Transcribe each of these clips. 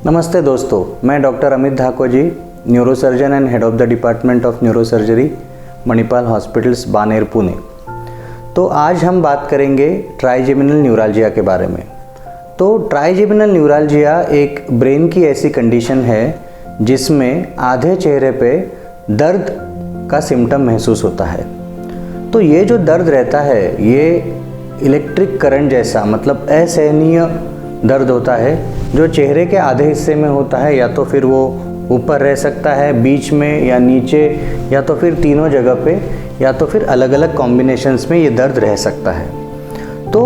नमस्ते दोस्तों, मैं doctor Amit Dhako ji, neurosurgeon and head of the department of neurosurgery, Manipal hospitals, Baner, Pune. तो आज हम बात करेंगे ट्राइजेमिनल न्यूराल्जिया के बारे में। तो ट्राइजेमिनल न्यूराल्जिया एक ब्रेन की ऐसी कंडीशन है जिसमें आधे चेहरे पे दर्द का सिम्टम महसूस होता है। तो ये जो दर्द रहता है ये इलेक्ट्रिक करंट जैसा, मतलब असहनीय दर्द होता है जो चेहरे के आधे हिस्से में होता है, या तो फिर वो ऊपर रह सकता है, बीच में या नीचे, या तो फिर तीनों जगह पे, या तो फिर अलग अलग कॉम्बिनेशंस में ये दर्द रह सकता है। तो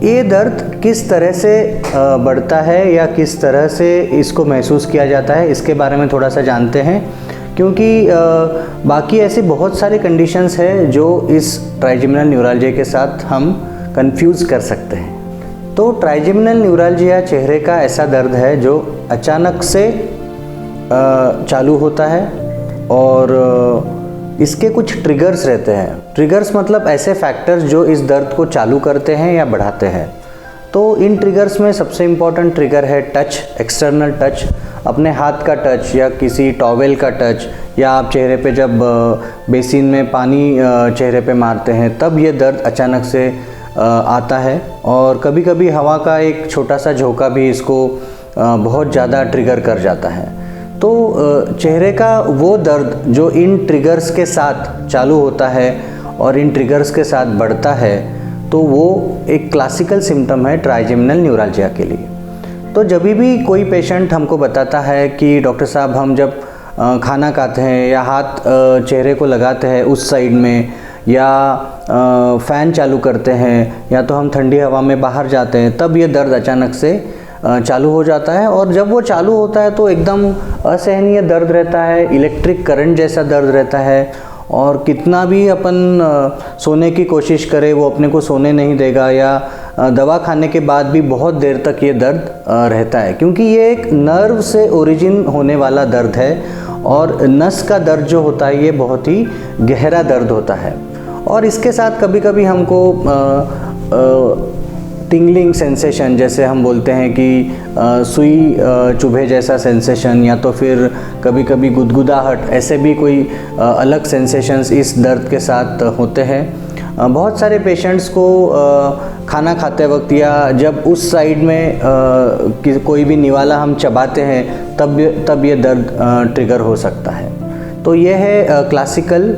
ये दर्द किस तरह से बढ़ता है या किस तरह से इसको महसूस किया जाता है, इसके बारे में थोड़ा सा जानते हैं, क्योंकि बाकी ऐसी बहुत सारे कंडीशंस हैं जो इस ट्राइजेमिनल न्यूराल्जिया के साथ हम कंफ्यूज कर सकते हैं। तो ट्राइजेमिनल न्यूराल्जिया चेहरे का ऐसा दर्द है जो अचानक से चालू होता है और इसके कुछ ट्रिगर्स रहते हैं। ट्रिगर्स मतलब ऐसे फैक्टर्स जो इस दर्द को चालू करते हैं या बढ़ाते हैं। तो इन ट्रिगर्स में सबसे इम्पॉर्टेंट ट्रिगर है टच, एक्सटर्नल टच, अपने हाथ का टच या किसी टॉवेल का टच, या आप चेहरे पे जब बेसिन में पानी चेहरे पे मारते हैं तब ये दर्द अचानक से आता है। और कभी कभी हवा का एक छोटा सा झोंका भी इसको बहुत ज़्यादा ट्रिगर कर जाता है। तो चेहरे का वो दर्द जो इन ट्रिगर्स के साथ चालू होता है और इन ट्रिगर्स के साथ बढ़ता है, तो वो एक क्लासिकल सिम्टम है ट्राइजेमिनल न्यूराल्जिया के लिए। तो जब भी कोई पेशेंट हमको बताता है कि डॉक्टर साहब हम जब खाना खाते हैं या हाथ चेहरे को लगाते हैं उस साइड में, या फ़ैन चालू करते हैं, या तो हम ठंडी हवा में बाहर जाते हैं, तब ये दर्द अचानक से चालू हो जाता है। और जब वो चालू होता है तो एकदम असहनीय दर्द रहता है, इलेक्ट्रिक करंट जैसा दर्द रहता है, और कितना भी अपन सोने की कोशिश करें वो अपने को सोने नहीं देगा, या दवा खाने के बाद भी बहुत देर तक ये दर्द रहता है, क्योंकि ये एक नर्व से ओरिजिन होने वाला दर्द है। और नस का दर्द जो होता है ये बहुत ही गहरा दर्द होता है। और इसके साथ कभी कभी हमको टिंगलिंग सेंसेशन, जैसे हम बोलते हैं कि सुई चुभे जैसा सेंसेशन, या तो फिर कभी कभी गुदगुदाहट, ऐसे भी कोई अलग सेंसेशंस इस दर्द के साथ होते हैं। बहुत सारे पेशेंट्स को खाना खाते वक्त या जब उस साइड में कोई भी निवाला हम चबाते हैं तब ये दर्द ट्रिगर हो सकता है। तो ये है क्लासिकल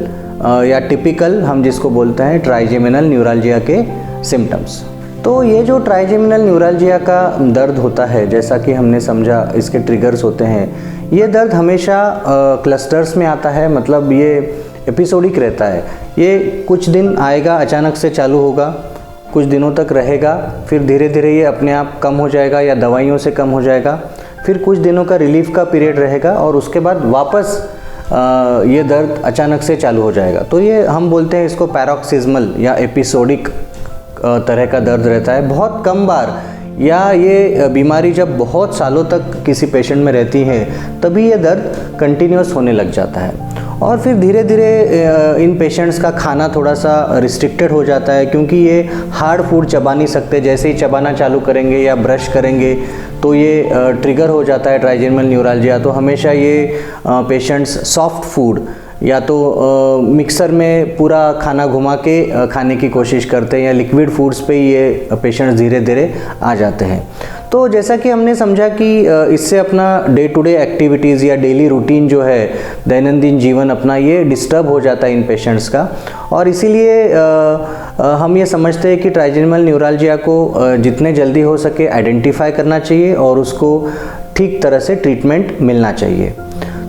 या टिपिकल, हम जिसको बोलते हैं ट्राइजेमिनल न्यूराल्जिया के सिम्टम्स। तो ये जो ट्राइजेमिनल न्यूराल्जिया का दर्द होता है, जैसा कि हमने समझा इसके ट्रिगर्स होते हैं, ये दर्द हमेशा क्लस्टर्स में आता है, मतलब ये एपिसोडिक रहता है। ये कुछ दिन आएगा, अचानक से चालू होगा, कुछ दिनों तक रहेगा, फिर धीरे धीरे ये अपने आप कम हो जाएगा या दवाइयों से कम हो जाएगा, फिर कुछ दिनों का रिलीफ का पीरियड रहेगा और उसके बाद वापस ये दर्द अचानक से चालू हो जाएगा। तो ये हम बोलते हैं इसको पैरोक्सिस्मल या एपिसोडिक तरह का दर्द रहता है। बहुत कम बार, या ये बीमारी जब बहुत सालों तक किसी पेशेंट में रहती है तभी ये दर्द कंटिन्यूस होने लग जाता है। और फिर धीरे धीरे इन पेशेंट्स का खाना थोड़ा सा रिस्ट्रिक्टेड हो जाता है, क्योंकि ये हार्ड फूड चबा नहीं सकते। जैसे ही चबाना चालू करेंगे या ब्रश करेंगे तो ये ट्रिगर हो जाता है ट्राइजेमिनल न्यूराल्जिया। तो हमेशा ये पेशेंट्स सॉफ्ट फूड या तो मिक्सर में पूरा खाना घुमा के खाने की कोशिश करते हैं, या लिक्विड फूड्स पे ये पेशेंट्स धीरे धीरे आ जाते हैं। तो जैसा कि हमने समझा कि इससे अपना डे टू डे एक्टिविटीज़ या डेली रूटीन जो है, दैनंदिन जीवन अपना, ये डिस्टर्ब हो जाता है इन पेशेंट्स का। और इसीलिए हम ये समझते हैं कि ट्राइजेमिनल न्यूराल्जिया को जितने जल्दी हो सके आइडेंटिफाई करना चाहिए और उसको ठीक तरह से ट्रीटमेंट मिलना चाहिए।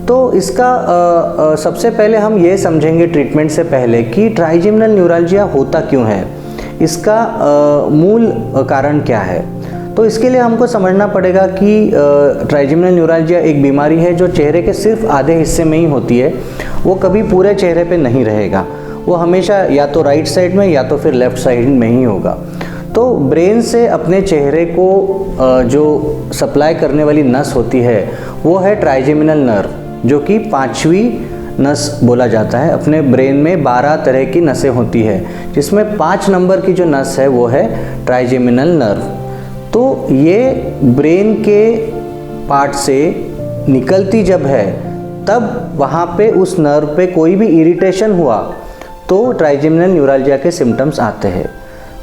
तो इसका सबसे पहले हम ये समझेंगे ट्रीटमेंट से पहले कि ट्राइजेमिनल न्यूराल्जिया होता क्यों है, इसका मूल कारण क्या है। तो इसके लिए हमको समझना पड़ेगा कि ट्राइजेमिनल न्यूराल्जिया एक बीमारी है जो चेहरे के सिर्फ आधे हिस्से में ही होती है। वो कभी पूरे चेहरे पे नहीं रहेगा, वो हमेशा या तो राइट साइड में या तो फिर लेफ़्ट साइड में ही होगा। तो ब्रेन से अपने चेहरे को जो सप्लाई करने वाली नस होती है वो है ट्राइजेमिनल नर्व, जो कि 5वीं नस बोला जाता है। अपने ब्रेन में 12 तरह की नसें होती है, जिसमें 5 नंबर की जो नस है वो है ट्राइजेमिनल नर्व। तो ये ब्रेन के पार्ट से निकलती जब है तब वहाँ पे उस नर्व पे कोई भी इरिटेशन हुआ तो ट्राइजेमिनल न्यूरल्जिया के सिम्टम्स आते हैं।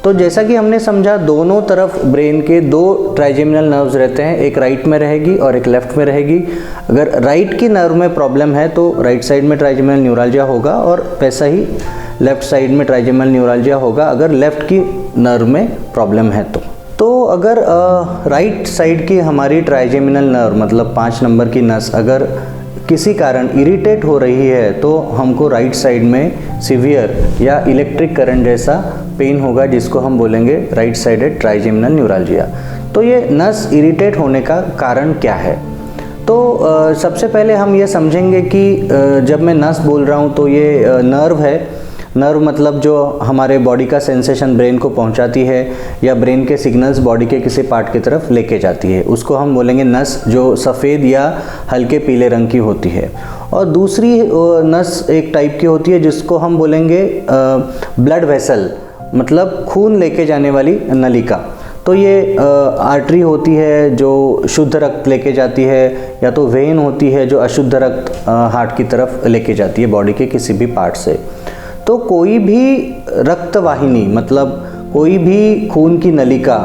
तो जैसा कि हमने समझा, दोनों तरफ ब्रेन के 2 ट्राइजेमिनल नर्व्स रहते हैं, एक राइट में रहेगी और एक लेफ्ट में रहेगी। अगर राइट की नर्व में प्रॉब्लम है तो राइट साइड में ट्राइजेमिनल न्यूरल्जिया होगा और वैसा ही लेफ्ट साइड में ट्राइजेमिनल न्यूरल्जिया होगा अगर लेफ्ट की नर्व में प्रॉब्लम है तो अगर राइट साइड की हमारी ट्राइजेमिनल नर्व मतलब 5 नंबर की नस अगर किसी कारण इरिटेट हो रही है तो हमको राइट साइड में सीवियर या इलेक्ट्रिक करंट जैसा पेन होगा, जिसको हम बोलेंगे राइट साइडेड ट्राइजेमिनल न्यूरल्जिया। तो ये नस इरिटेट होने का कारण क्या है? तो सबसे पहले हम ये समझेंगे कि जब मैं नस बोल रहा हूँ तो ये नर्व है। नर्व मतलब जो हमारे बॉडी का सेंसेशन ब्रेन को पहुंचाती है या ब्रेन के सिग्नल्स बॉडी के किसी पार्ट की तरफ लेके जाती है, उसको हम बोलेंगे नस, जो सफ़ेद या हल्के पीले रंग की होती है। और दूसरी नस एक टाइप की होती है जिसको हम बोलेंगे ब्लड वेसल, मतलब खून लेके जाने वाली नलिका। तो ये आर्टरी होती है जो शुद्ध रक्त लेके जाती है, या तो वेन होती है जो अशुद्ध रक्त हार्ट की तरफ लेके जाती है बॉडी के किसी भी पार्ट से। तो कोई भी रक्तवाहिनी मतलब कोई भी खून की नलिका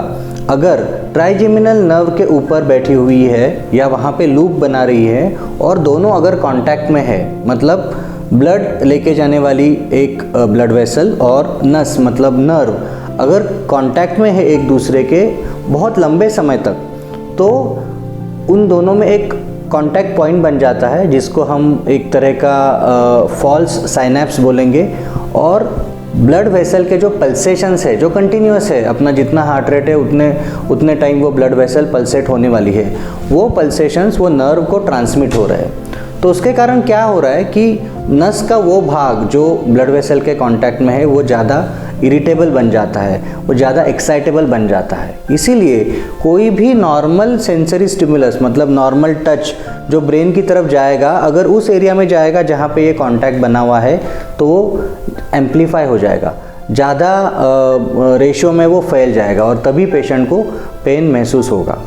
अगर ट्राइजेमिनल नर्व के ऊपर बैठी हुई है या वहाँ पे लूप बना रही है और दोनों अगर कांटेक्ट में है, मतलब ब्लड लेके जाने वाली एक ब्लड वेसल और नस मतलब नर्व अगर कांटेक्ट में है एक दूसरे के बहुत लंबे समय तक, तो उन दोनों में एक कांटेक्ट पॉइंट बन जाता है जिसको हम एक तरह का फॉल्स साइनेप्स बोलेंगे। और ब्लड वेसल के जो पल्सेशंस है जो कंटिन्यूस है, अपना जितना हार्ट रेट है उतने टाइम वो ब्लड वेसल पल्सेट होने वाली है, वो पल्सेशंस वो नर्व को ट्रांसमिट हो रहा है। तो उसके कारण क्या हो रहा है कि नस का वो भाग जो ब्लड वेसल के कांटेक्ट में है वो ज़्यादा इरिटेबल बन जाता है, वो ज़्यादा एक्साइटेबल बन जाता है। इसीलिए कोई भी नॉर्मल सेंसरी स्टिमुलस मतलब नॉर्मल टच जो ब्रेन की तरफ जाएगा, अगर उस एरिया में जाएगा जहाँ पे ये कांटेक्ट बना हुआ है तो वो एम्प्लीफाई हो जाएगा, ज़्यादा रेशियो में वो फैल जाएगा और तभी पेशेंट को पेन महसूस होगा।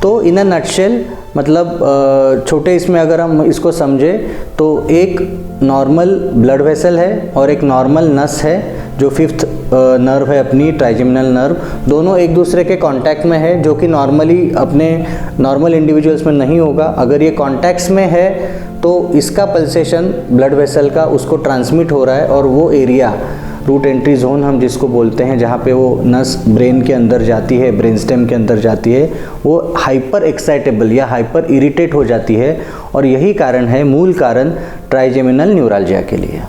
तो इन अ नटशेल मतलब छोटे इसमें अगर हम इसको समझें तो एक नॉर्मल ब्लड वेसल है और एक नॉर्मल नस है जो 5th नर्व है अपनी ट्राइजेमिनल नर्व, दोनों एक दूसरे के कांटेक्ट में है, जो कि नॉर्मली अपने नॉर्मल इंडिविजुअल्स में नहीं होगा। अगर ये कांटेक्ट्स में है तो इसका पल्सेशन ब्लड वेसल का उसको ट्रांसमिट हो रहा है और वो एरिया रूट एंट्री जोन हम जिसको बोलते हैं, जहाँ पे वो नस ब्रेन के अंदर जाती है, ब्रेन स्टेम के अंदर जाती है, वो हाइपर एक्साइटेबल या हाइपर इरिटेट हो जाती है और यही कारण है, मूल कारण ट्राइजेमिनल न्यूरल्जिया के लिए।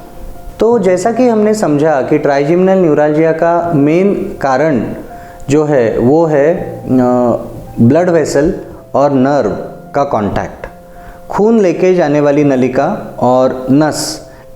तो जैसा कि हमने समझा कि ट्राइजेमिनल न्यूरल्जिया का मेन कारण जो है वो है ब्लड वेसल और नर्व का कांटेक्ट, खून लेके जाने वाली नलिका और नस,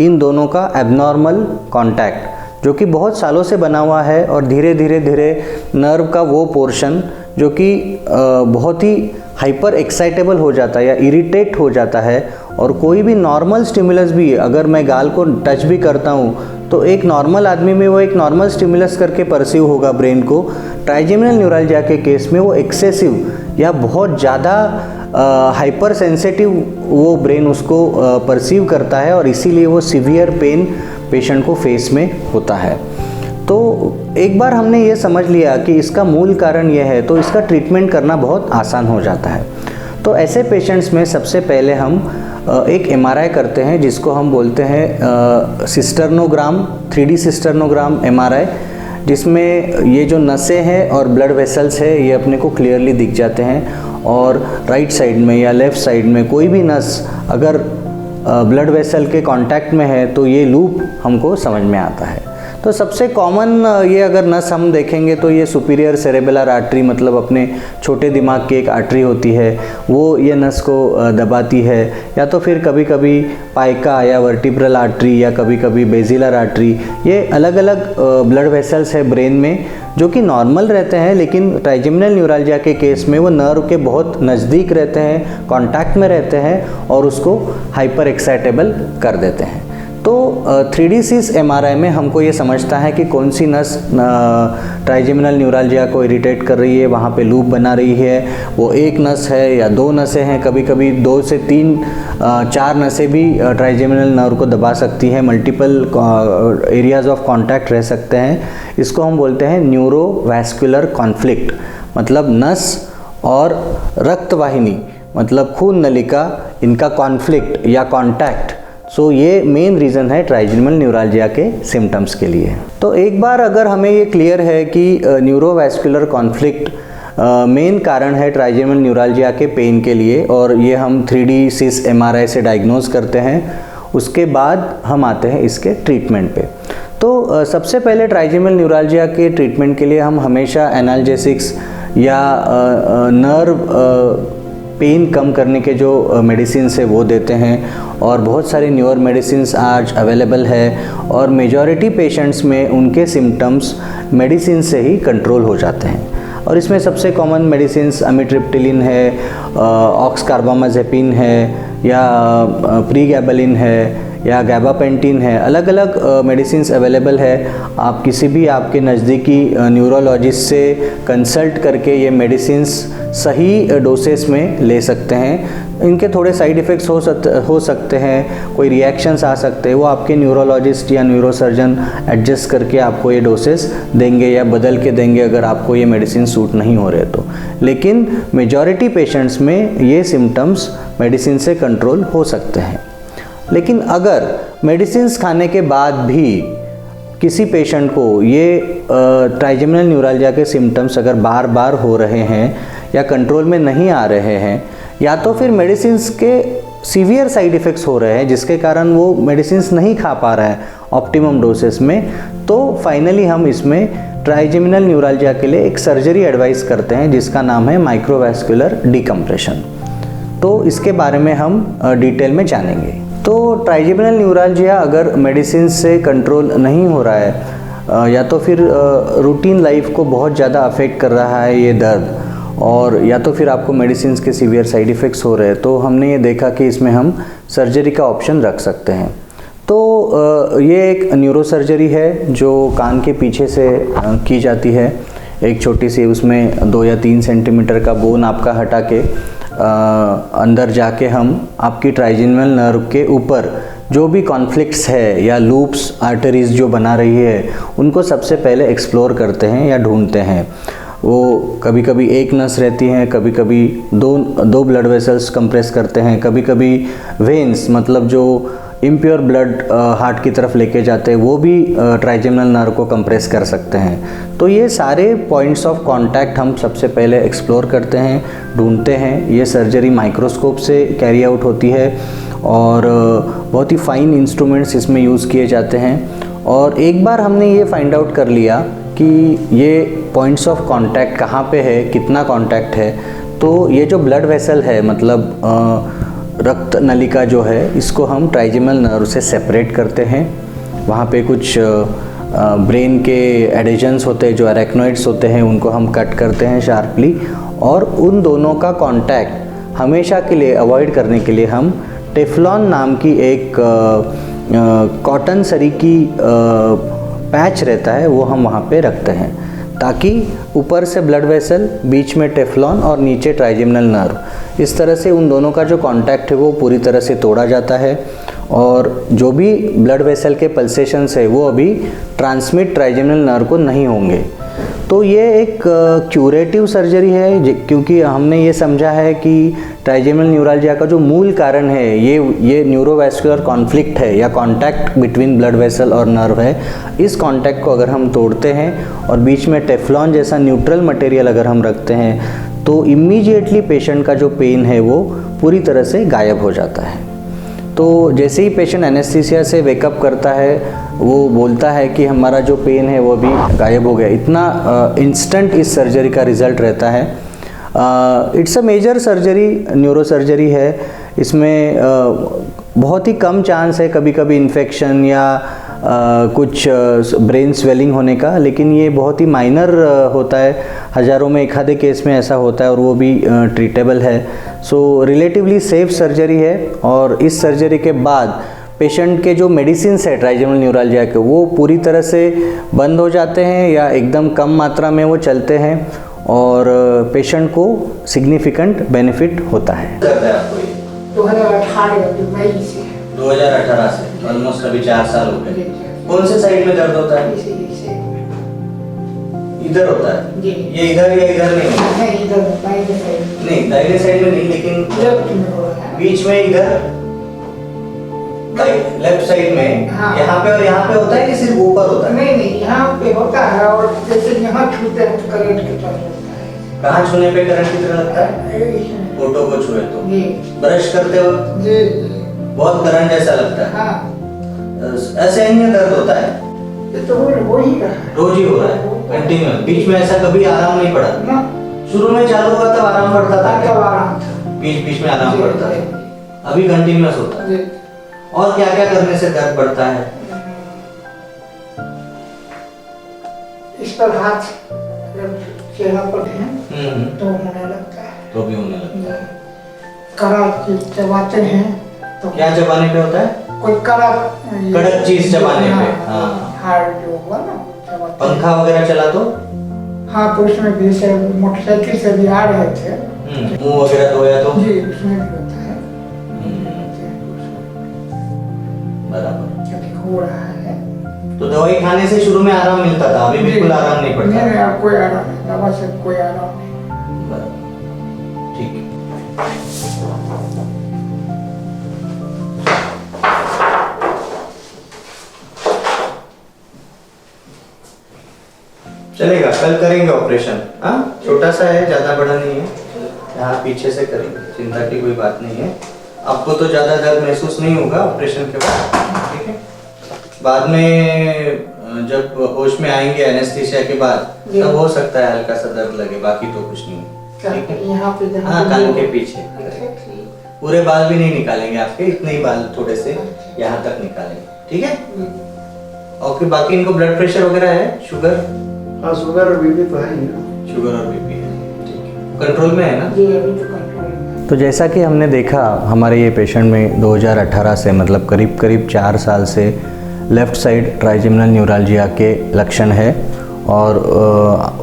इन दोनों का एबनॉर्मल कांटेक्ट जो कि बहुत सालों से बना हुआ है और धीरे धीरे नर्व का वो पोर्शन जो कि बहुत ही हाइपर एक्साइटेबल हो जाता है या इरिटेट हो जाता है। और कोई भी नॉर्मल स्टिमुलस भी, अगर मैं गाल को टच भी करता हूँ तो एक नॉर्मल आदमी में वो एक नॉर्मल स्टिमुलस करके परसीव होगा ब्रेन को। ट्राइजेमिनल न्यूरल्जिया के केस में वो एक्सेसिव या बहुत ज़्यादा हाइपर सेंसिटिव वो ब्रेन उसको परसीव करता है और इसीलिए वो सीवियर पेन पेशेंट को फेस में होता है। तो एक बार हमने ये समझ लिया कि इसका मूल कारण ये है तो इसका ट्रीटमेंट करना बहुत आसान हो जाता है। तो ऐसे पेशेंट्स में सबसे पहले हम एक MRI करते हैं जिसको हम बोलते हैं सिस्टर्नोग्राम, 3D सिस्टर्नोग्राम MRI, जिसमें ये जो नसें हैं और ब्लड वेसल्स है ये अपने को क्लियरली दिख जाते हैं। और राइट साइड में या लेफ़्ट साइड में कोई भी नस अगर ब्लड वेसल के कांटेक्ट में है तो ये लूप हमको समझ में आता है। तो सबसे कॉमन ये अगर नस हम देखेंगे तो ये सुपीरियर सेरेबेलर आर्टरी मतलब अपने छोटे दिमाग की एक आर्टरी होती है, वो ये नस को दबाती है। या तो फिर कभी कभी पाइका या वर्टिब्रल आर्टरी या कभी कभी बेजिलर आर्टरी, ये अलग अलग ब्लड वेसल्स है ब्रेन में जो कि नॉर्मल रहते हैं, लेकिन ट्राइजेमिनल न्यूरल्जिया के केस में वो नर्व के बहुत नज़दीक रहते हैं, कांटेक्ट में रहते हैं और उसको हाइपर एक्साइटेबल कर देते हैं। तो 3D सिस MRI में हमको ये समझता है कि कौन सी नस ट्राइजेमिनल न्यूराल्जिया को इरिटेट कर रही है, वहाँ पे लूप बना रही है, वो एक नस है या दो नसें हैं, कभी कभी 2 से 3 4 नसें भी ट्राइजेमिनल नर्व को दबा सकती हैं, मल्टीपल एरियाज ऑफ कॉन्टैक्ट रह सकते हैं। इसको हम बोलते हैं न्यूरोवैस्कुलर कॉन्फ्लिक्ट, मतलब नस और रक्तवाहिनी मतलब खून नलिका, इनका कॉन्फ्लिक्ट या कॉन्टैक्ट। सो ये मेन रीज़न है ट्राइजेमिनल न्यूराल्जिया के सिम्टम्स के लिए। तो एक बार अगर हमें ये क्लियर है कि न्यूरोवैस्कुलर कॉन्फ्लिक्ट मेन कारण है ट्राइजेमिनल न्यूराल्जिया के पेन के लिए, और ये हम 3D सिस MRI से डायग्नोज करते हैं, उसके बाद हम आते हैं इसके ट्रीटमेंट पे। तो सबसे पहले ट्राइजेमिनल न्यूराल्जिया के ट्रीटमेंट के लिए हम हमेशा एनाल्जेसिक्स या नर्व पेन कम करने के जो मेडिसिन है वो देते हैं, और बहुत सारे न्यूअर मेडिसिन्स आज अवेलेबल है, और मेजॉरिटी पेशेंट्स में उनके सिम्टम्स मेडिसिन से ही कंट्रोल हो जाते हैं। और इसमें सबसे कॉमन मेडिसिन्स अमिट्रिप्टिलिन है, ऑक्सकार्बामाजेपिन है, या प्रीगैबलिन है, या गैबापेंटिन है। अलग अलग मेडिसिन्स अवेलेबल है। आप किसी भी आपके नज़दीकी न्यूरोलॉजिस्ट से कंसल्ट करके ये मेडिसिन्स सही डोसेस में ले सकते हैं। इनके थोड़े साइड इफ़ेक्ट्स हो सकते हैं, कोई रिएक्शंस आ सकते हैं, वो आपके न्यूरोलॉजिस्ट या न्यूरोसर्जन एडजस्ट करके आपको ये डोसेस देंगे या बदल के देंगे अगर आपको ये मेडिसिन सूट नहीं हो रहे तो। लेकिन मेजॉरिटी पेशेंट्स में ये सिम्टम्स मेडिसिन से कंट्रोल हो सकते हैं। लेकिन अगर मेडिसिन्स खाने के बाद भी किसी पेशेंट को ये ट्राइजेमिनल न्यूराल्जिया के सिम्टम्स अगर बार बार हो रहे हैं या कंट्रोल में नहीं आ रहे हैं, या तो फिर मेडिसिन्स के सीवियर साइड इफ़ेक्ट्स हो रहे हैं जिसके कारण वो मेडिसिन्स नहीं खा पा रहा है ऑप्टिमम डोसेस में, तो फाइनली हम इसमें ट्राइजेमिनल न्यूराल्जिया के लिए एक सर्जरी एडवाइस करते हैं जिसका नाम है माइक्रोवैस्कुलर डिकम्प्रेशन। तो इसके बारे में हम डिटेल में जानेंगे। तो ट्राइजेमिनल न्यूराल्जिया अगर मेडिसिन से कंट्रोल नहीं हो रहा है या तो फिर रूटीन लाइफ को बहुत ज़्यादा अफेक्ट कर रहा है ये दर्द, और या तो फिर आपको मेडिसिन के सीवियर साइड इफ़ेक्ट्स हो रहे हैं, तो हमने ये देखा कि इसमें हम सर्जरी का ऑप्शन रख सकते हैं। तो ये एक न्यूरो सर्जरी है जो कान के पीछे से की जाती है। एक छोटी सी उसमें 2 या 3 सेंटीमीटर का बोन आपका हटा के अंदर जाके हम आपकी ट्राइजेमिनल नर्व के ऊपर जो भी कॉन्फ्लिक्ट्स है या लूप्स आर्टरीज जो बना रही है उनको सबसे पहले एक्सप्लोर करते हैं या ढूंढते हैं। वो कभी कभी एक नस रहती हैं, कभी कभी दो ब्लड वेसल्स कंप्रेस करते हैं, कभी कभी वेन्स मतलब जो इम्प्योर ब्लड हार्ट की तरफ लेके जाते हैं वो भी ट्राइजेमिनल नर्व को कंप्रेस कर सकते हैं। तो ये सारे पॉइंट्स ऑफ कांटेक्ट हम सबसे पहले एक्सप्लोर करते हैं, ढूंढते हैं। ये सर्जरी माइक्रोस्कोप से कैरी आउट होती है और बहुत ही फाइन इंस्ट्रूमेंट्स इसमें यूज़ किए जाते हैं। और एक बार हमने ये फाइंड आउट कर लिया कि ये पॉइंट्स ऑफ कांटेक्ट कहाँ पे है, कितना कांटेक्ट है, तो ये जो ब्लड वेसल है मतलब रक्त नलिका जो है इसको हम ट्राइजेमिनल नर्व से सेपरेट करते हैं। वहाँ पे कुछ ब्रेन के एडिशंस होते हैं जो अरेक्नोइड्स होते हैं, उनको हम कट करते हैं शार्पली, और उन दोनों का कांटेक्ट हमेशा के लिए अवॉइड करने के लिए हम टेफ्लॉन नाम की एक कॉटन सरी की पैच रहता है वो हम वहाँ पे रखते हैं ताकि ऊपर से ब्लड वेसल, बीच में टेफ्लॉन और नीचे ट्राइजेमिनल नर्व, इस तरह से उन दोनों का जो कांटेक्ट है वो पूरी तरह से तोड़ा जाता है और जो भी ब्लड वेसल के पल्सेशंस है वो अभी ट्रांसमिट ट्राइजेमिनल नर्व को नहीं होंगे। तो ये एक क्यूरेटिव सर्जरी है क्योंकि हमने ये समझा है कि ट्राइजेमिनल न्यूराल्जिया का जो मूल कारण है ये न्यूरोवैस्कुलर कॉन्फ्लिक्ट है या कांटेक्ट बिटवीन ब्लड वेसल और नर्व है। इस कांटेक्ट को अगर हम तोड़ते हैं और बीच में टेफ्लॉन जैसा न्यूट्रल मटेरियल अगर हम रखते हैं तो इमीडिएटली पेशेंट का जो पेन है वो पूरी तरह से गायब हो जाता है। तो जैसे ही पेशेंट एनेस्थीसिया से वेकअप करता है वो बोलता है कि हमारा जो पेन है वो भी गायब हो गया। इतना इंस्टेंट इस सर्जरी का रिज़ल्ट रहता है। It's a major surgery, neuro surgery है। इसमें बहुत ही कम चांस है कभी कभी इन्फेक्शन या कुछ ब्रेन स्वेलिंग होने का, लेकिन ये बहुत ही माइनर होता है। हज़ारों में एक आधे केस में ऐसा होता है और वो भी ट्रीटेबल है। सो रिलेटिवली सेफ सर्जरी है और इस सर्जरी के बाद पेशेंट के जो मेडिसिन्स है ट्राइजेमिनल न्यूरalgia के वो पूरी तरह से बंद हो जाते हैं या एकदम कम मात्रा में वो चलते हैं और पेशेंट को सिग्निफिकेंट बेनिफिट होता है। 2018 से ऑलमोस्ट अभी 4 साल हो गए। कौन से साइड में दर्द होता है? इधर होता है ये इधर या इधर नहीं होता? नहीं दाहिने साइड में नहीं, लेकिन बीच में इधर लेफ्ट साइड में। हाँ। यहाँ पे और यहाँ पे होता है कि सिर्फ ऊपर होता है? नहीं यहाँ पे होता है और जैसे यहाँ छूते हैं तो करंट की तरह लगता है। कहाँ छूने पे करंट की तरह लगता है? फोटो को छुए तो ब्रश करते हो बहुत करंट जैसा लगता है। हाँ। ऐसे नहीं दर्द होता है? तो हो ही रहा है, रोज ही हो रहा है कंटिन्यूअस। बीच में ऐसा कभी आराम नहीं पड़ा? शुरू में चालू हुआ तब आराम पड़ता था, बीच बीच में आराम पड़ता था, अभी कंटिन्यूअस होता है। और क्या क्या करने से दर्द बढ़ता है? इस पर हाथ चेहरा पर है तो होने लगता है, तो भी होने लगता है। कड़ा चबाते हैं तो क्या चबाने पे होता है? कोई कड़क चीज चबाने पे। हाँ जो हुआ ना पंखा वगैरह चला तो? हाँ तो उसमें भी से मोटरसाइकिल से भी आ रहे थे। मुंह वगैरह धोया तो? जी उसमें भी होता है। बराबर हो रहा है। तो दवाई खाने से शुरू में आराम मिलता था, अभी बिल्कुल आराम नहीं पड़ता? नहीं कोई आराम नहीं, दवा से कोई आराम नहीं। ठीक है। चलेगा, कल करेंगे ऑपरेशन। हाँ छोटा सा है, ज्यादा बड़ा नहीं है, यहाँ पीछे से करेंगे, चिंता की कोई बात नहीं है। आपको तो ज्यादा दर्द महसूस नहीं होगा ऑपरेशन के बाद, ठीक है? बाद में जब होश में आएंगे एनेस्थीसिया के बाद तब हो सकता है हल्का सा दर्द लगे, बाकी तो कुछ नहीं है, ठीक है? यहाँ पे हाँ कान के पीछे पूरे बाल भी नहीं निकालेंगे आपके, इतने ही बाल थोड़े से यहाँ तक निकालेंगे, ठीक है? और फिर बाकी इनको ब्लड प्रेशर वगैरह है, शुगर? हाँ शुगर और बीपी तो है ही ना। शुगर और बीपी है, ठीक है, कंट्रोल में है ना? जी अभी तो कंट्रोल में। तो जैसा कि हमने देखा हमारे ये पेशेंट में 2018 से मतलब करीब करीब 4 साल से लेफ़्ट साइड ट्राइजेमिनल न्यूरalgia के लक्षण है और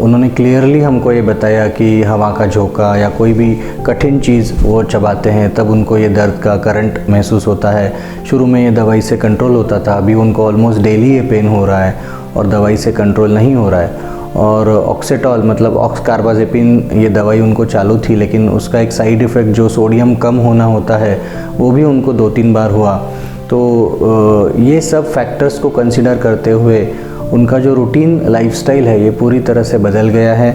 उन्होंने क्लियरली हमको ये बताया कि हवा का झोंका या कोई भी कठिन चीज़ वो चबाते हैं तब उनको ये दर्द का करंट महसूस होता है। शुरू में ये दवाई से कंट्रोल होता था, अभी उनको ऑलमोस्ट डेली ये पेन हो रहा है और दवाई से कंट्रोल नहीं हो रहा है। और ऑक्सीटॉल मतलब ऑक्सकार्बाजेपिन ये दवाई उनको चालू थी, लेकिन उसका एक साइड इफ़ेक्ट जो सोडियम कम होना होता है वो भी उनको 2-3 बार हुआ। तो ये सब फैक्टर्स को कंसिडर करते हुए उनका जो रूटीन लाइफस्टाइल है ये पूरी तरह से बदल गया है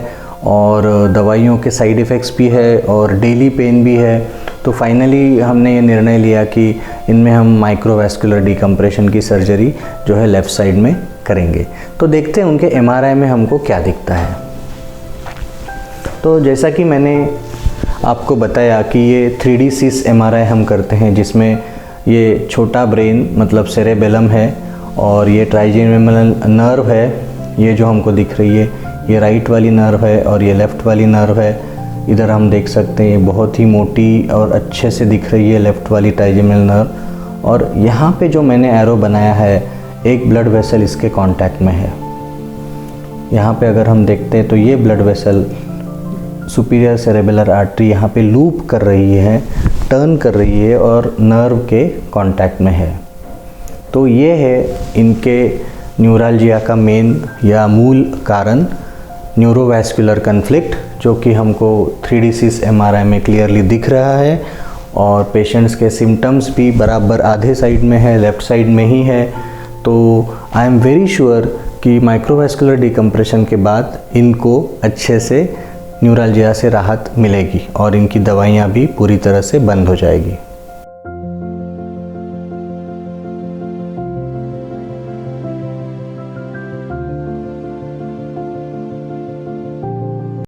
और दवाइयों के साइड इफ़ेक्ट्स भी है और डेली पेन भी है। तो फाइनली हमने ये निर्णय लिया कि इनमें हम माइक्रोवैस्कुलर डिकम्प्रेशन की सर्जरी जो है लेफ़्ट साइड में करेंगे। तो देखते हैं उनके MRI में हमको क्या दिखता है। तो जैसा कि मैंने आपको बताया कि ये 3D सिस MRI हम करते हैं जिसमें ये छोटा ब्रेन मतलब सेरेबेलम है और ये ट्राइजेमिनल नर्व है, ये जो हमको दिख रही है ये राइट वाली नर्व है और ये लेफ़्ट वाली नर्व है। इधर हम देख सकते हैं ये बहुत ही मोटी और अच्छे से दिख रही है लेफ़्ट वाली ट्राइजेमिनल नर्व। और यहाँ पे जो मैंने एरो बनाया है एक ब्लड वेसल इसके कांटेक्ट में है। यहाँ पे अगर हम देखते हैं तो ये blood vessel superior cerebellar artery यहाँ पे लूप कर रही है, टर्न कर रही है और नर्व के कांटेक्ट में है। तो ये है इनके न्यूरalgia का मेन या मूल कारण न्यूरोवैस्कुलर कन्फ्लिक्ट, जो कि हमको 3D सिस MRI में क्लियरली दिख रहा है और पेशेंट्स के सिम्टम्स भी बराबर आधे साइड में है, लेफ़्ट साइड में ही है। तो आई एम वेरी श्योर कि माइक्रोवैस्कुलर डिकम्प्रेशन के बाद इनको अच्छे से न्यूरalgia से राहत मिलेगी और इनकी दवाइयाँ भी पूरी तरह से बंद हो जाएगी।